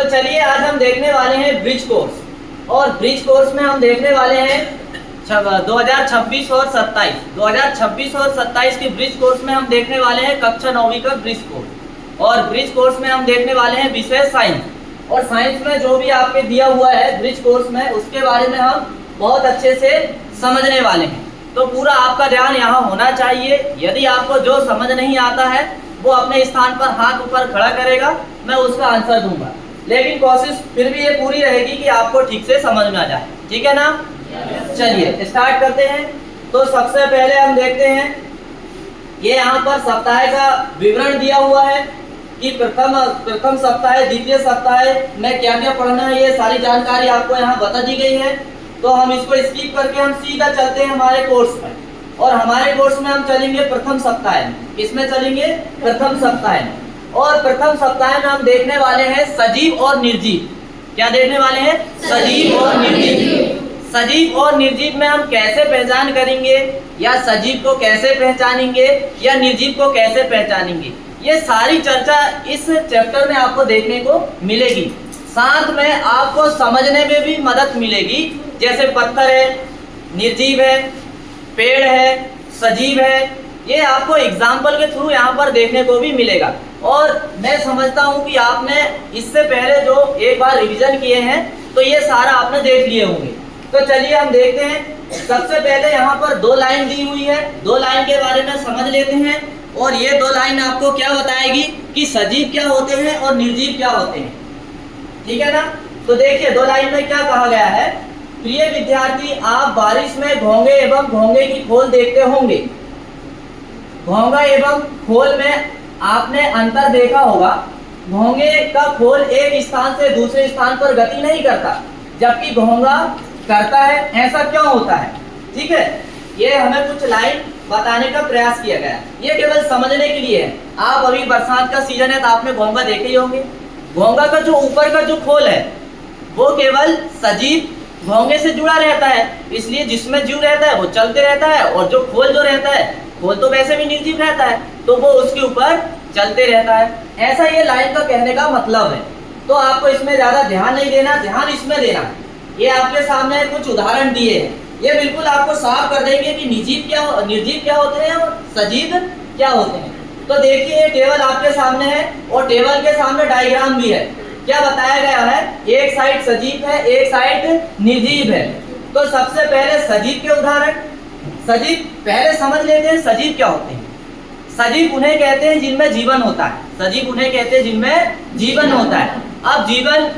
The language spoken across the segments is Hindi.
तो चलिए आज हम देखने वाले हैं ब्रिज कोर्स, और ब्रिज कोर्स में हम देखने वाले हैं 2026 और 27 की ब्रिज कोर्स में हम देखने वाले हैं कक्षा 9वीं का ब्रिज कोर्स। और ब्रिज कोर्स में हम देखने वाले हैं विषय साइंस, और साइंस में जो भी आपके दिया हुआ है ब्रिज कोर्स में उसके बारे में हम बहुत अच्छे से समझने वाले हैं। तो पूरा आपका ध्यान यहाँ होना चाहिए। यदि आपको जो समझ नहीं आता है वो अपने स्थान पर हाथ ऊपर खड़ा करेगा, मैं उसका आंसर दूंगा, लेकिन कोशिश फिर भी ये पूरी रहेगी कि आपको ठीक से समझ में आ जाए। ठीक है ना? चलिए स्टार्ट करते हैं। तो सबसे पहले हम देखते हैं, ये यहाँ पर सप्ताह का विवरण दिया हुआ है कि प्रथम सप्ताह, द्वितीय सप्ताह में क्या क्या पढ़ना है, ये सारी जानकारी आपको यहाँ बता दी गई है। तो हम इसको स्किप करके हम सीधा चलते हैं हमारे कोर्स में, और हमारे कोर्स में हम चलेंगे प्रथम सप्ताह में। किसमें चलेंगे? प्रथम सप्ताह में। और प्रथम सप्ताह में हम देखने वाले हैं सजीव और निर्जीव। क्या देखने वाले हैं? सजीव और निर्जीव। सजीव और निर्जीव में हम कैसे पहचान करेंगे, या सजीव को कैसे पहचानेंगे, या निर्जीव को कैसे पहचानेंगे, ये सारी चर्चा इस चैप्टर में आपको देखने को मिलेगी। साथ में आपको समझने में भी मदद मिलेगी, जैसे पत्थर है, निर्जीव है, पेड़ है, सजीव है, ये आपको एग्जाम्पल के थ्रू यहाँ पर देखने को भी मिलेगा। और मैं समझता हूँ कि आपने इससे पहले जो एक बार रिवीजन किए हैं तो ये सारा आपने देख लिए होंगे। तो चलिए हम देखते हैं। सबसे पहले यहाँ पर दो लाइन दी हुई है, दो लाइन के बारे में समझ लेते हैं। और ये दो लाइन आपको क्या बताएगी कि सजीव क्या होते हैं और निर्जीव क्या होते हैं। ठीक है ना? तो देखिए दो लाइन में क्या कहा गया है। प्रिय विद्यार्थी, आप बारिश में घोंगे एवं घोंगे की खोल देखते होंगे। घोंगा एवं खोल में आपने अंतर देखा होगा। घोंगे का खोल एक स्थान से दूसरे स्थान पर गति नहीं करता, जबकि घोंगा करता है। ऐसा क्यों होता है? ठीक है, ये हमें कुछ लाइन बताने का प्रयास किया गया। ये केवल समझने के लिए है। आप अभी बरसात का सीजन है तो आपने घोंगा देखे ही होंगे। घोंगा का जो ऊपर का जो खोल है वो केवल सजीव घोंगे से जुड़ा रहता है, इसलिए जिसमें जीव रहता है वो चलते रहता है, और जो खोल जो रहता है, खोल तो वैसे भी निर्जीव रहता है, तो वो उसके ऊपर चलते रहता है। ऐसा ये लाइन का कहने का मतलब है। तो आपको इसमें ज्यादा ध्यान नहीं देना, ध्यान इसमें देना। ये आपके सामने कुछ उदाहरण दिए हैं, ये बिल्कुल आपको साफ कर देंगे कि निर्जीव क्या होते हैं और सजीव क्या होते हैं। तो देखिए ये टेबल आपके सामने है, और टेबल के सामने डायग्राम भी है। क्या बताया गया है? एक साइड सजीव है, एक साइड निर्जीव है। तो सबसे पहले सजीव के उदाहरण। सजीव पहले समझ लेते हैं, सजीव क्या होते हैं। सजीव उन्हें कहते हैं जिनमें जीवन होता है। सजीव उन्हें कहते हैं जिनमें जीवन होता है। अब जीवन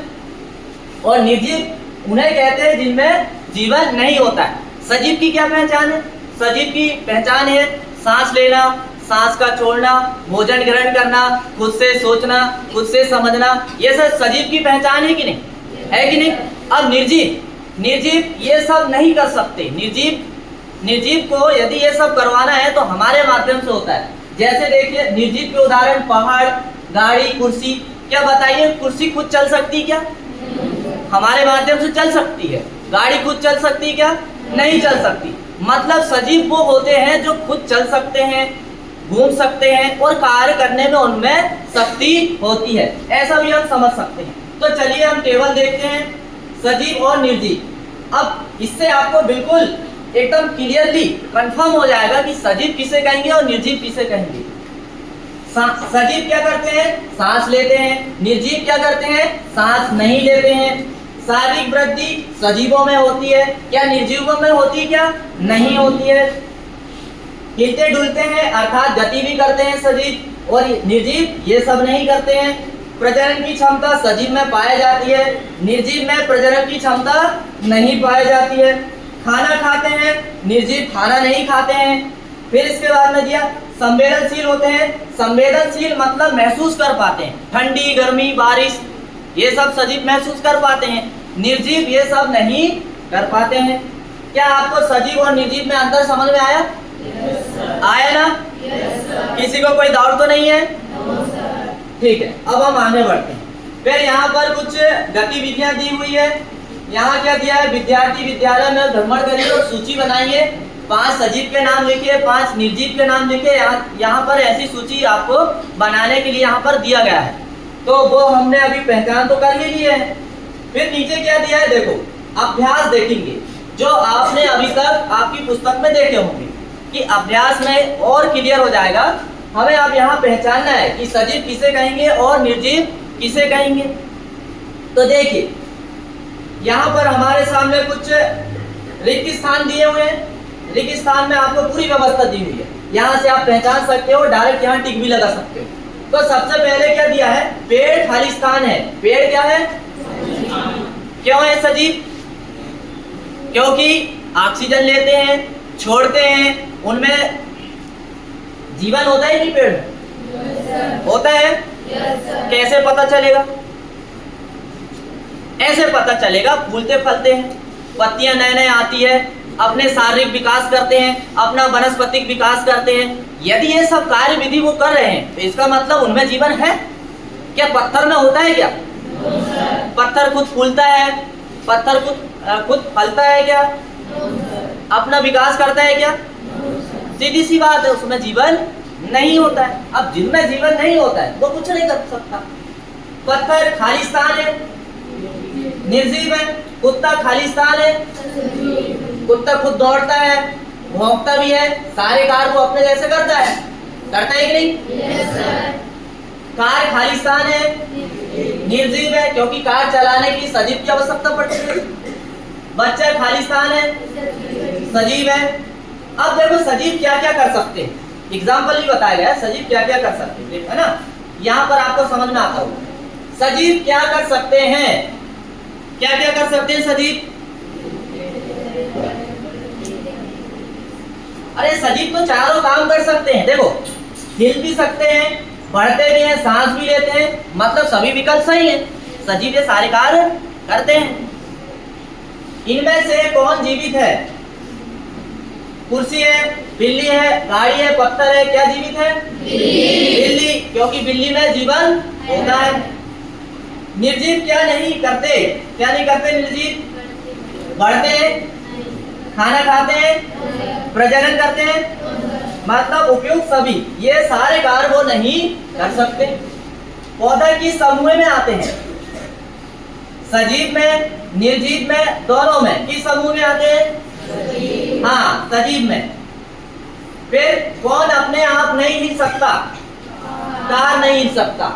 और निर्जीव उन्हें कहते हैं जिनमें जीवन नहीं होता है। सजीव की क्या पहचान है? सजीव की पहचान है सांस लेना, सांस का छोड़ना, भोजन ग्रहण करना, खुद से सोचना, खुद से समझना, ये सब सजीव की पहचान है कि नहीं? है कि नहीं? अब निर्जीव ये सब नहीं कर सकते। निर्जीव को यदि ये सब करवाना है तो हमारे माध्यम से होता है। जैसे देखिए निर्जीव के उदाहरण पहाड़, गाड़ी, कुर्सी। क्या बताइए, कुर्सी खुद चल सकती क्या? हमारे माध्यम से चल सकती है। गाड़ी खुद चल सकती क्या? नहीं चल सकती। मतलब सजीव वो होते हैं जो खुद चल सकते हैं, घूम सकते हैं, और कार्य करने में उनमें शक्ति होती है। ऐसा भी हम समझ सकते हैं। तो चलिए हम टेबल देखते हैं, सजीव और निर्जीव। अब इससे आपको बिल्कुल एकदम क्लियरली कंफर्म हो जाएगा कि सजीव किसे कहेंगे और निर्जीव किसे कहेंगे। सजीव क्या करते हैं? सांस लेते हैं। निर्जीव क्या करते हैं? सांस नहीं लेते हैं। शारीरिक वृद्धि सजीवों में होती है, क्या निर्जीवों में होती है? क्या नहीं होती है। हिलते डुलते हैं अर्थात गति भी करते हैं सजीव, और निर्जीव ये सब नहीं करते हैं। प्रजनन की क्षमता सजीव में पाई जाती है, निर्जीव में प्रजनन की क्षमता नहीं पाई जाती है। खाना खाते हैं, निर्जीव खाना नहीं खाते हैं। फिर इसके बाद में दिया संवेदनशील होते हैं। संवेदनशील मतलब महसूस कर पाते हैं, ठंडी, गर्मी, बारिश, ये सब सजीव महसूस कर पाते हैं। निर्जीव ये सब नहीं कर पाते हैं। क्या आपको सजीव और निर्जीव में अंतर समझ में आया? आया ना? किसी को कोई डाउट तो नहीं है? ठीक है, अब हम आगे बढ़ते हैं। फिर यहाँ पर कुछ गतिविधियां दी हुई है। यहाँ क्या दिया है? विद्यार्थी विद्यालय में भ्रमण करिए और सूची बनाइए। 5 सजीव के नाम लिखिए, 5 निर्जीव के नाम लिखिए। यहाँ पर ऐसी सूची आपको बनाने के लिए यहाँ पर दिया गया है। तो वो हमने अभी पहचान तो कर ही ली है। फिर नीचे क्या दिया है, देखो अभ्यास देखेंगे जो आपने अभी तक आपकी पुस्तक में देखे होंगे कि अभ्यास में और क्लियर हो जाएगा। हमें अब यहाँ पहचानना है कि सजीव किसे कहेंगे और निर्जीव किसे कहेंगे। तो देखिए यहाँ पर हमारे सामने कुछ रिक्त स्थान दिए हुए हैं। रिक्त स्थान में आपको पूरी व्यवस्था दी हुई है, यहाँ से आप पहचान सकते हो, डायरेक्ट यहाँ टिक भी लगा सकते हो। तो सबसे पहले क्या दिया है, पेड़ खाली स्थान है। पेड़ क्या है, क्यों है सजीव, क्योंकि ऑक्सीजन लेते हैं, छोड़ते हैं, उनमें जीवन होता है नहीं, पेड़ होता है। कैसे पता चलेगा, ऐसे पता चलेगा, फूलते फलते हैं, पत्तियां नए नए आती है, अपने शारीरिक विकास करते हैं, अपना वनस्पतिक विकास करते हैं। यदि ये सब कार्य विधि वो कर रहे हैं तो इसका मतलब उनमें जीवन है। क्या पत्थर में होता है क्या, पत्थर खुद फूलता है, पत्थर खुद फलता है क्या, अपना विकास करता है क्या, सीधी सी बात है, उसमें जीवन नहीं होता है। अब जिनमें जीवन नहीं होता है वो कुछ नहीं कर सकता। पत्थर खाली स्थान है, निर्जीव है। कुत्ता खाली स्थान है, कुत्ता खुद दौड़ता है, भौंकता भी है, सारे कार्य वो अपने जैसे करता है, करता है कि नहीं? कार खाली स्थान है, निर्जीव है, क्योंकि कार चलाने की सजीव की आवश्यकता पड़ती है। बच्चा खाली स्थान है, सजीव है। अब देखो सजीव क्या क्या कर सकते हैं, एग्जाम्पल ही बताया गया है सजीव क्या क्या कर सकते हैं, है ना। यहाँ पर आपको समझ में आता होगा सजीव क्या कर सकते हैं, क्या क्या कर सकते हैं सजीव। अरे सजीव तो चारों काम कर सकते हैं। देखो हिल भी सकते हैं, बढ़ते भी हैं, सांस भी लेते हैं, मतलब सभी विकल्प सही है। सजीव ये सारे कार्य करते हैं। इनमें से कौन जीवित है, कुर्सी है, बिल्ली है, गाड़ी है, पत्थर है, क्या जीवित है? बिल्ली, क्योंकि बिल्ली में जीवन होता है। निर्जीव क्या नहीं करते, क्या नहीं करते निर्जीव? बढ़ते हैं, खाना खाते हैं, प्रजनन करते हैं, मतलब उपयुक्त सभी ये सारे कार्य वो नहीं कर सकते। पौधा किस समूह में आते हैं, सजीव में, निर्जीव में, दोनों में, किस समूह में आते हैं? हाँ, सजीव में। फिर कौन अपने आप नहीं हिल सकता, कार नहीं हिल सकता।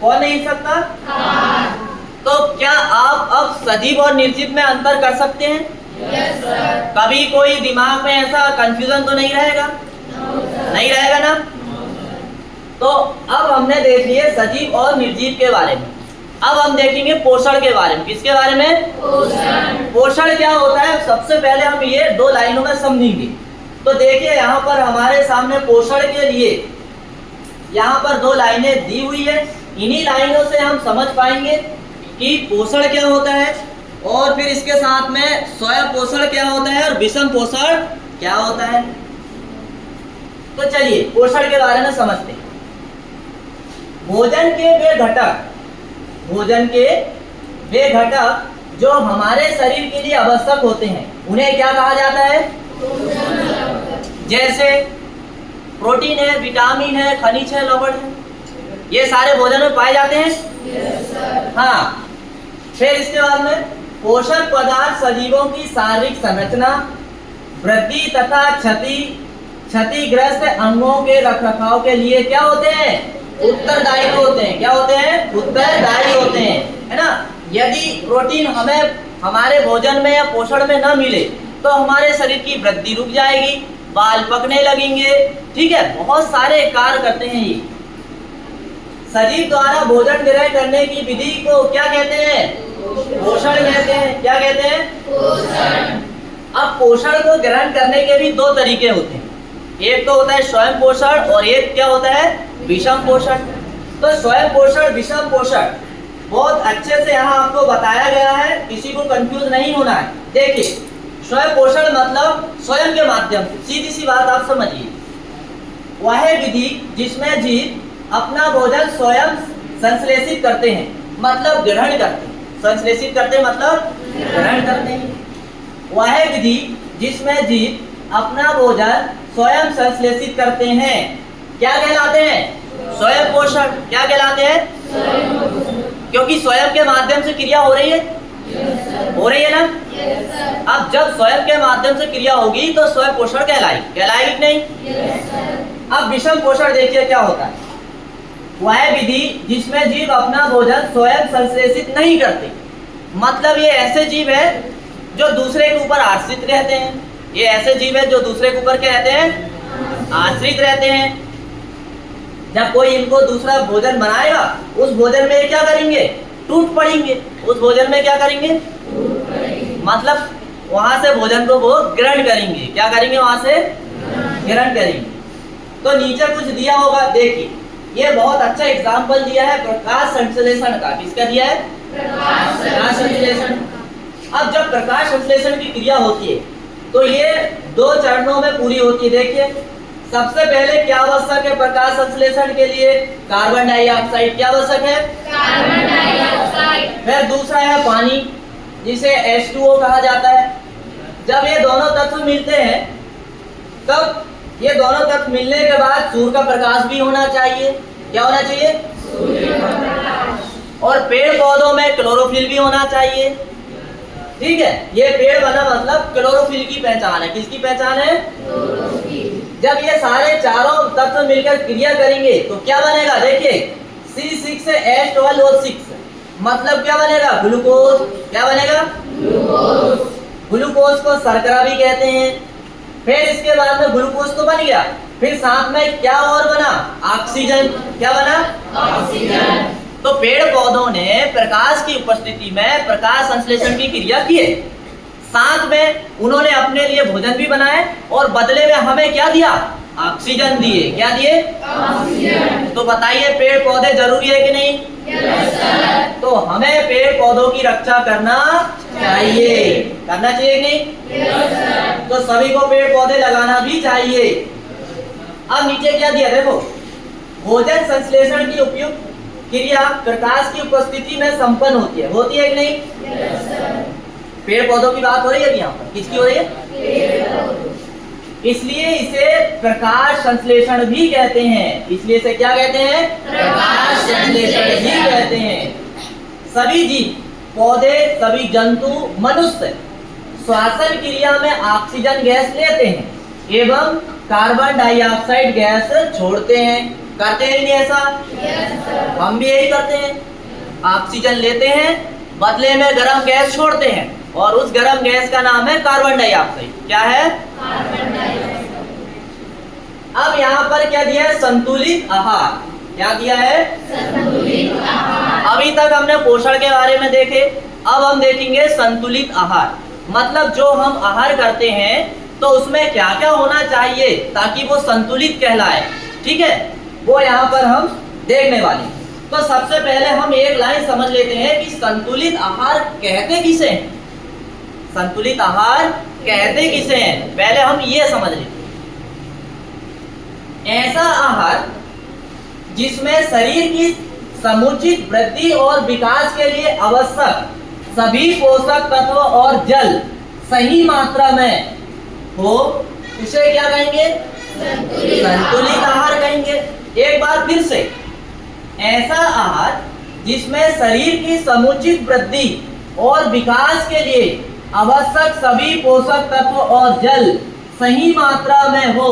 कौन नहीं हिल सकता? तो क्या आप अब सजीव और निर्जीव में अंतर कर सकते हैं? Yes, कभी कोई दिमाग में ऐसा कंफ्यूजन तो नहीं रहेगा? नहीं रहेगा ना। तो अब हमने देख लिए सजीव और निर्जीव के बारे में। अब हम देखेंगे पोषण के बारे में। किसके बारे में? पोषण क्या होता है सबसे पहले हम ये दो लाइनों में समझेंगे। तो देखिए यहाँ पर हमारे सामने पोषण के लिए यहाँ पर दो लाइनें दी हुई है। इन्हीं लाइनों से हम समझ पाएंगे कि पोषण क्या होता है, और फिर इसके साथ में स्वयं पोषण क्या होता है और विषम पोषण क्या होता है। तो चलिए पोषण के बारे में समझते हैं। भोजन के वे घटक, भोजन के वे घटक जो हमारे शरीर के लिए आवश्यक होते हैं उन्हें क्या कहा जाता है? जैसे प्रोटीन है, विटामिन है, खनिज है, लवण है, ये सारे भोजन में पाए जाते हैं। हाँ, फिर इसके बाद में पोषक पदार्थ सजीवों की शारीरिक संरचना, वृद्धि तथा क्षतिग्रस्त अंगों के रखरखाव के लिए क्या होते हैं? उत्तरदायी होते हैं। क्या होते हैं? उत्तरदायी होते हैं, है ना। यदि प्रोटीन हमें हमारे भोजन में या पोषण में न मिले तो हमारे शरीर की वृद्धि रुक जाएगी, बाल पकने लगेंगे, ठीक है, बहुत सारे कार्य करते हैं ये। सजीव द्वारा भोजन ग्रहण करने की विधि को क्या कहते हैं? पोषण कहते हैं। क्या कहते हैं? पोषण। अब पोषण को ग्रहण करने के भी दो तरीके होते हैं। एक तो होता है स्वयं पोषण और एक क्या होता है? विषम पोषण। तो स्वयं पोषण, विषम पोषण बहुत अच्छे से यहाँ आपको बताया गया है, किसी को कंफ्यूज नहीं होना है। देखिए स्वयं पोषण मतलब स्वयं के माध्यम से, सीधी सी बात आप समझिए, वह विधि जिसमें जीव अपना भोजन स्वयं संश्लेषित करते हैं, मतलब ग्रहण करते हैं। संश्लेषित करते हैं मतलब ग्रहण करते हैं। वह विधि जिसमें जीव अपना भोजन स्वयं संश्लेषित करते हैं क्या कहलाते हैं? स्वयं पोषण। क्या कहलाते हैं? क्योंकि स्वयं के माध्यम से क्रिया हो रही है, हो रही है ना। अब जब स्वयं के माध्यम से क्रिया होगी तो स्वयं पोषण कहलाएगी कि नहीं? अब विषम पोषण देखिए क्या होता है। वह विधि जिसमें जीव अपना भोजन स्वयं संश्लेषित नहीं करते, मतलब ये ऐसे जीव है जो दूसरे के ऊपर आश्रित रहते हैं। ये ऐसे जीव है जो दूसरे के ऊपर क्या रहते हैं? आश्रित रहते हैं। जब कोई इनको दूसरा भोजन बनाएगा, उस भोजन में क्या करेंगे? टूट पड़ेंगे। उस भोजन में क्या करेंगे? मतलब वहां से भोजन को वो ग्रहण करेंगे। क्या करेंगे? वहां से ग्रहण करेंगे। तो नीचे कुछ दिया होगा, देखिए ये बहुत अच्छा एग्जाम्पल दिया है प्रकाश संश्लेषण का। किसका दिया है? प्रकाश संश्लेषण। अब जब प्रकाश संश्लेषण की क्रिया होती है तो ये दो चरणों में पूरी होती है। देखिए सबसे पहले क्या आवश्यक है प्रकाश संश्लेषण के लिए? Carbon dioxide. क्या आवश्यक है? Carbon dioxide. फिर दूसरा है पानी, जिसे H2O कहा जाता है। जब ये दोनों तत्व मिलते हैं, तब ये दोनों तत्व मिलने के बाद सूर्य का प्रकाश भी होना चाहिए। क्या होना चाहिए? सूर्य का प्रकाश। और पेड़ पौधों में क्लोरोफिल भी होना चाहिए। ठीक है, ये पेड़ बना मतलब क्लोरोफिल की पहचान है। किसकी पहचान है? क्लोरोफिल। जब ये सारे चारों तत्व मिलकर क्रिया करेंगे तो क्या बनेगा? देखिए C6 से H12O6 मतलब क्या बनेगा? ग्लूकोज। क्या बनेगा? ग्लूकोज। ग्लूकोज को शर्करा भी कहते हैं। फिर इसके बाद में ग्लूकोज तो बन गया, फिर साथ में क्या और बना? ऑक्सीजन। क्या बना? ऑक्सीजन। तो पेड़ पौधों ने प्रकाश की उपस्थिति में प्रकाश संश्लेषण की क्रिया की है। साथ में उन्होंने अपने लिए भोजन भी बनाए और बदले में हमें क्या दिया? ऑक्सीजन दिए। क्या दिए? ऑक्सीजन। तो बताइए पेड़ पौधे जरूरी है कि नहीं? Yes sir. तो हमें पेड़ पौधों की रक्षा करना चाहिए। करना चाहिए कि नहीं? Yes sir. तो सभी को पेड़ पौधे लगाना भी चाहिए। अब नीचे क्या दिया देखो, भोजन संश्लेषण की उपयुक्त क्रिया प्रकाश की उपस्थिति में संपन्न होती है। होती है कि नहीं? Yes sir. पेड़ पौधों की बात हो रही है यहाँ पर। किसकी हो रही है? पेड़ पौधों। इसलिए इसे प्रकाश संश्लेषण भी कहते हैं। इसलिए इसे क्या कहते हैं? प्रकाश संश्लेषण भी कहते हैं। सभी जीव, पौधे, सभी जंतु, मनुष्य श्वसन क्रिया में ऑक्सीजन गैस लेते हैं एवं कार्बन डाइऑक्साइड गैस छोड़ते हैं। करते हैं नहीं ऐसा? yes, हम भी यही करते हैं। ऑक्सीजन लेते हैं, बदले में गर्म गैस छोड़ते हैं और उस गर्म गैस का नाम है कार्बन डाइऑक्साइड। क्या है? Carbon dioxide. अब यहाँ पर क्या दिया है? संतुलित आहार। क्या दिया है? संतुलित आहार। अभी तक हमने पोषण के बारे में देखे, अब हम देखेंगे संतुलित आहार। मतलब जो हम आहार करते हैं तो उसमें क्या क्या होना चाहिए ताकि वो संतुलित कहलाए। ठीक है, वो यहाँ पर हम देखने वाले। तो सबसे पहले हम एक लाइन समझ लेते हैं कि संतुलित आहार कहते किसे हैं। संतुलित आहार कहते किसे हैं, पहले हम ये समझ लेते हैं। ऐसा आहार जिसमें शरीर की समुचित वृद्धि और विकास के लिए आवश्यक सभी पोषक तत्व और जल सही मात्रा में हो, उसे क्या कहेंगे? संतुलित आहार कहेंगे। एक बार फिर से, ऐसा आहार जिसमें शरीर की समुचित वृद्धि और विकास के लिए आवश्यक सभी पोषक तत्व और जल सही मात्रा में हो,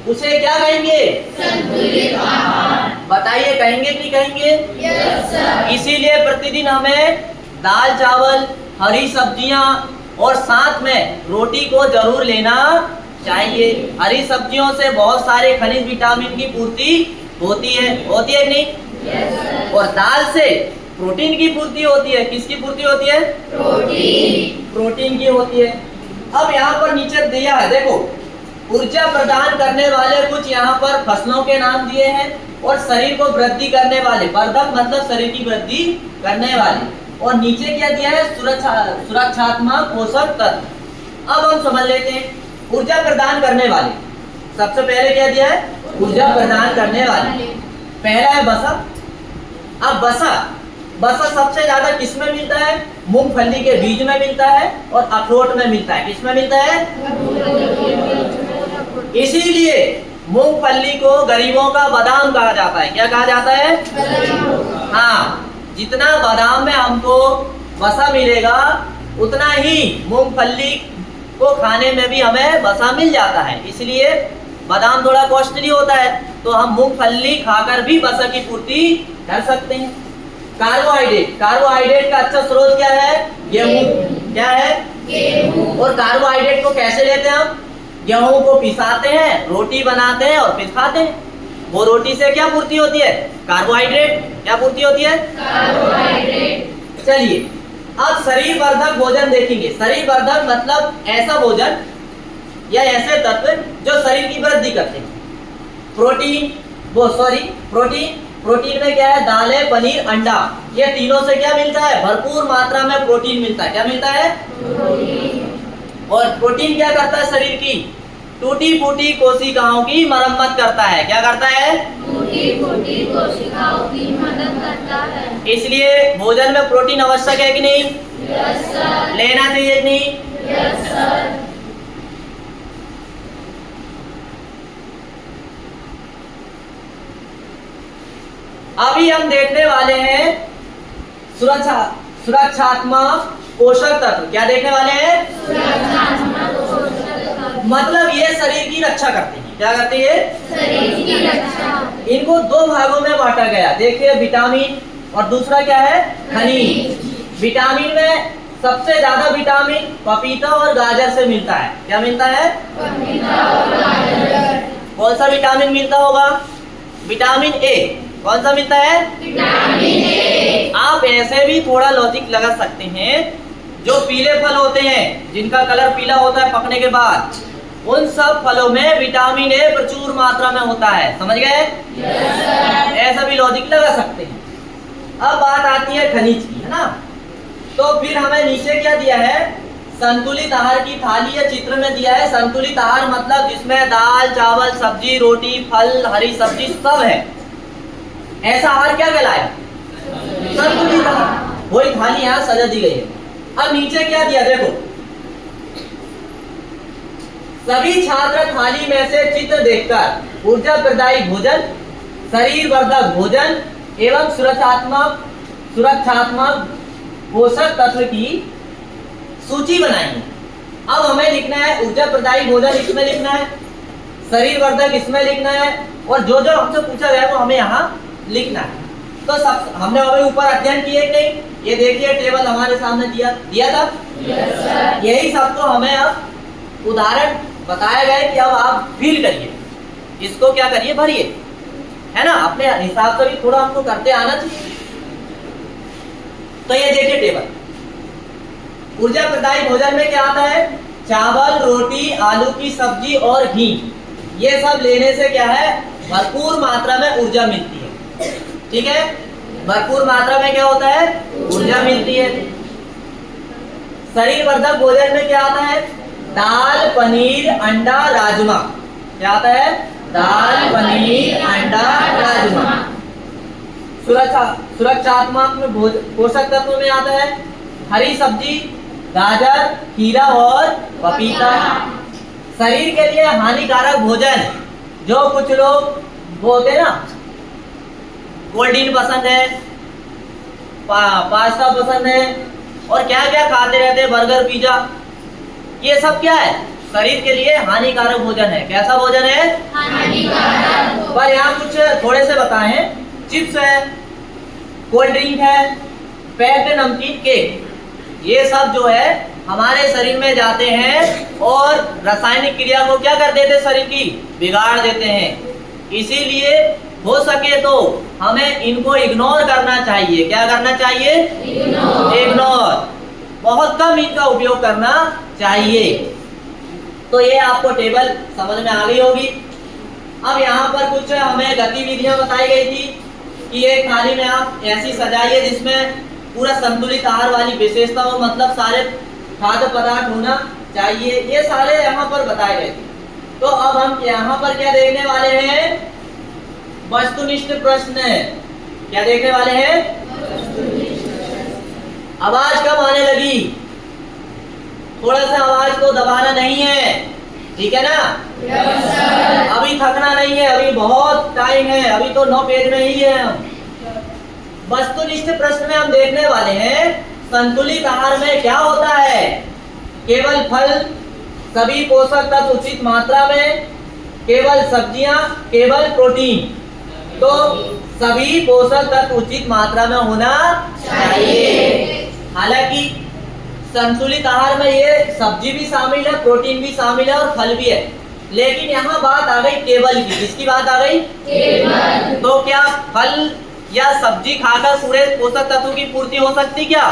उसे क्या कहेंगे? संतुलित आहार। बताइए कहेंगे कि कहेंगे? Yes sir. इसीलिए प्रतिदिन हमें दाल चावल, हरी सब्जियां और साथ में रोटी को जरूर लेना चाहिए। हरी सब्जियों से बहुत सारे खनिज विटामिन की पूर्ति होती है। होती है नहीं? yes, sir। और दाल से प्रोटीन की पूर्ति होती है। किसकी पूर्ति होती है? प्रोटीन की होती है। अब यहाँ पर नीचे दिया है देखो, ऊर्जा प्रदान करने वाले कुछ यहाँ पर फसलों के नाम दिए हैं और शरीर को वृद्धि करने वाले, वर्धक मतलब शरीर की वृद्धि करने वाले, और नीचे क्या दिया है? सुरक्षात्मक पोषक तत्व। अब हम समझ लेते हैं ऊर्जा प्रदान करने वाले। सबसे पहले क्या दिया है? ऊर्जा प्रदान करने वाले। पहला है वसा। अब वसा सबसे ज्यादा किसमें मिलता है? मूंगफली के बीज में मिलता है और अखरोट में मिलता है। किसमें मिलता है? इसीलिए मूंगफली को गरीबों का बादाम कहा जाता है। क्या कहा जाता है? हाँ, जितना बादाम में हमको वसा मिलेगा उतना ही मूंगफली को खाने में भी हमें वसा मिल जाता है। इसलिए बादाम थोड़ा कॉस्टली होता है, तो हम मूंगफली खाकर भी वसा की पूर्ति कर सकते हैं। कार्बोहाइड्रेट, कार्बोहाइड्रेट का अच्छा स्रोत क्या है? गेहूं। क्या है? गेहूं। और कार्बोहाइड्रेट को कैसे लेते हैं हम? गेहूं को पिसाते हैं, रोटी बनाते हैं और फिर खाते हैं। वो रोटी से क्या पूर्ति होती है? कार्बोहाइड्रेट। क्या पूर्ति होती है? कार्बोहाइड्रेट। चलिए अब शरीर वर्धक भोजन देखेंगे। शरीर वर्धक मतलब ऐसा भोजन या ऐसे तत्व जो शरीर की वृद्धि करते हैं। प्रोटीन में क्या है? दालें, पनीर, अंडा, ये तीनों से क्या मिलता है? भरपूर मात्रा में प्रोटीन मिलता है। क्या मिलता है? प्रोटीन। और प्रोटीन क्या करता है? शरीर की टूटी फूटी कोशिकाओं की मरम्मत करता है। क्या करता है? टूटी फूटी कोशिकाओं की मदद करता है। इसलिए भोजन में प्रोटीन आवश्यक है कि नहीं? Yes sir. लेना चाहिए कि नहीं? Yes sir. अभी हम देखने वाले हैं सुरक्षात्मक पोषक तत्व। क्या देखने वाले हैं? सुरक्षात्मक पोषक तत्व। मतलब ये शरीर की रक्षा करते हैं। क्या करते हैं? शरीर की रक्षा। इनको दो भागों में बांटा गया। देखिए, विटामिन और दूसरा क्या है? खनिज। विटामिन में सबसे ज्यादा विटामिन पपीता और गाजर से मिलता है। क्या मिलता है? पपीता और गाजर। कौन सा विटामिन मिलता होगा? Vitamin A. कौन सा मिलता है? Vitamin A. आप ऐसे भी थोड़ा लॉजिक लगा सकते हैं, जो पीले फल होते हैं जिनका कलर पीला होता है पकने के बाद, उन सब फलों में विटामिन ए प्रचुर मात्रा में होता है। समझ गए? Yes sir. ऐसा भी लॉजिक लगा सकते हैं। अब बात आती है खनिज की, है ना? तो फिर हमें नीचे क्या दिया है? संतुलित आहार की थाली या चित्र में दिया है। संतुलित आहार मतलब जिसमें दाल, चावल, सब्जी, रोटी, फल, हरी सब्जी सब है। ऐसा आहार क्या कहलाया? संतुलित आहार। वही थाली यहाँ सजा दी गई है। अब नीचे क्या दिया देखो, सभी छात्र थाली में से चित्र देखकर ऊर्जा प्रदायी भोजन, शरीर वर्धक भोजन एवं सुरक्षात्मक पोषक तत्व की सूची बनाएंगे। अब हमें लिखना है ऊर्जा प्रदायी भोजन इसमें लिखना है, शरीर वर्धक इसमें लिखना है, और जो जो हमसे पूछा गया वो हमें यहाँ लिखना है। तो सब हमने अभी ऊपर अध्ययन किए कि नहीं? ये देखिए टेबल हमारे सामने दिया था। Yes sir. यही सब तो हमें अब उदाहरण बताया गया कि अब आप फील करिए, इसको क्या करिए? भरिए, है ना? अपने हिसाब से भी थोड़ा हमको करते आना चाहिए। तो ये देखिए टेबल, ऊर्जा प्रदायी भोजन में क्या आता है? चावल, रोटी, आलू की सब्जी और घी। ये सब लेने से क्या है? भरपूर मात्रा में ऊर्जा मिलती है। ठीक है? भरपूर मात्रा में क्या होता है? ऊर्जा मिलती है। शरीर वर्धक भोजन में क्या आता है? दाल, पनीर, अंडा, राजमा। क्या आता है? दाल, पनीर, अंडा, राजमा। सुरक्षात्मक में पोषक तत्व में आता है हरी सब्जी, गाजर, खीरा और पपीता। शरीर के लिए हानिकारक भोजन, जो कुछ लोग बोलते हैं ना, कोल्ड ड्रिंक पसंद है, पास्ता पसंद है, और क्या क्या खाते रहते हैं, बर्गर, पिज्जा, ये सब क्या है? शरीर के लिए हानिकारक भोजन है। कैसा भोजन है? हानिकारक। पर यहाँ कुछ थोड़े से बताए हैं। चिप्स है, कोल्ड ड्रिंक है, पैक्ड नमकीन, केक, ये सब जो है हमारे शरीर में जाते हैं और रासायनिक क्रिया को क्या कर देते? शरीर की बिगाड़ देते हैं। इसीलिए हो सके तो हमें इनको इग्नोर करना चाहिए। क्या करना चाहिए? इग्नोर। बहुत कम इनका उपयोग करना चाहिए। तो ये आपको टेबल समझ में आ गई होगी। अब यहाँ पर कुछ हमें गतिविधियां बताई गई थी कि एक थाली में आप ऐसी सजाइए जिसमें पूरा संतुलित आहार वाली विशेषता हो, मतलब सारे खाद्य पदार्थ होना चाहिए। ये सारे यहाँ पर बताए गए थे। तो अब हम यहाँ पर क्या देखने वाले हैं? वस्तुनिष्ठ प्रश्न। क्या देखने वाले हैं? आवाज कम आने लगी, थोड़ा सा आवाज को दबाना नहीं है, ठीक है ना? अभी थकना नहीं है, अभी बहुत टाइम है, अभी तो 9 पेज में ही है हम। वस्तुनिष्ठ प्रश्न में हम देखने वाले हैं संतुलित आहार में क्या होता है। केवल फल, सभी पोषक तत्व उचित मात्रा में, केवल सब्जियां, केवल प्रोटीन। तो सभी पोषक तत्व उचित मात्रा में होना चाहिए। हालांकि संतुलित आहार में ये सब्जी भी शामिल है, प्रोटीन भी शामिल है और फल भी है, लेकिन यहाँ बात आ गई केवल की। किसकी बात आ गई? केवल। तो क्या फल या सब्जी खाकर पूरे पोषक तत्वों की पूर्ति हो सकती क्या?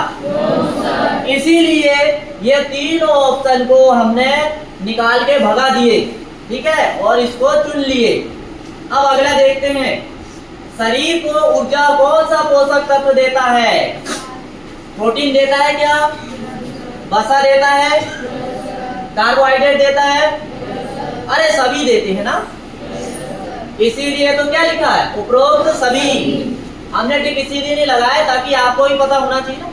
इसीलिए ये तीनों ऑप्शन को हमने निकाल के भगा दिए, ठीक है, और इसको चुन लिए। अब अगला देखते हैं, शरीर को ऊर्जा कौन सा पोषक तत्व देता है? प्रोटीन देता है क्या? वसा देता है? कार्बोहाइड्रेट देता है? अरे सभी देते हैं ना। इसीलिए तो क्या लिखा है? उपरोक्त सभी। हमने टिक इसीलिए नहीं लगाया ताकि आपको भी पता होना चाहिए ना।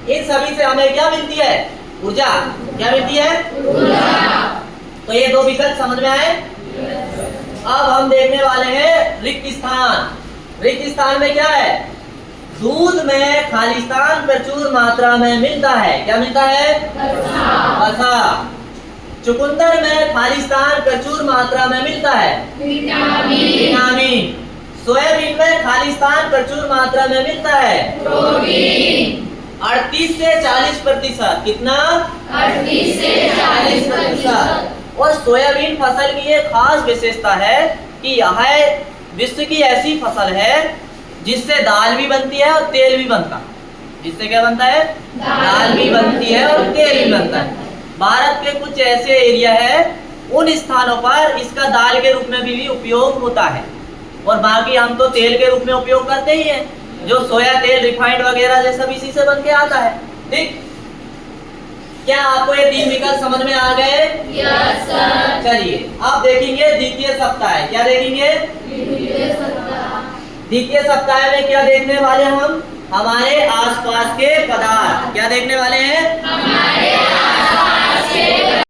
इन सभी से हमें क्या मिलती है? ऊर्जा। क्या मिलती है? ऊर्जा। तो ये दो विकल्प समझ में आए। अब हम देखने वाले हैं रिक्त स्थान। रिक्त स्थान में क्या है? दूध में खालिस्तान प्रचुर मात्रा में मिलता है। क्या मिलता है? वसा। चुकंदर में खालिस्तान प्रचुर मात्रा में मिलता है विटामिन। सोयाबीन में खालिस्तान प्रचुर मात्रा में मिलता है प्रोटीन। 38 से 40%। कितना? 38 से 40%। और सोयाबीन फसल की एक खास विशेषता है कि यह विश्व की ऐसी फसल है जिससे दाल भी बनती है और तेल भी बनता है। जिससे क्या बनता है? दाल भी बनती है और तेल भी बनता है। भारत के कुछ ऐसे एरिया है, उन स्थानों पर इसका दाल के रूप में भी उपयोग होता है, और बाकी हम तो तेल के रूप में उपयोग करते ही हैं, जो सोया तेल, रिफाइंड वगैरह ये सब इसी से बन के आता है। ठीक, क्या आपको ये तीन विकल्प समझ में आ गए? Yes sir. चलिए अब देखेंगे द्वितीय सप्ताह। क्या देखेंगे? द्वितीय सप्ताह में क्या देखने वाले हम? हमारे आसपास के पदार्थ। क्या देखने वाले हैं? हमारे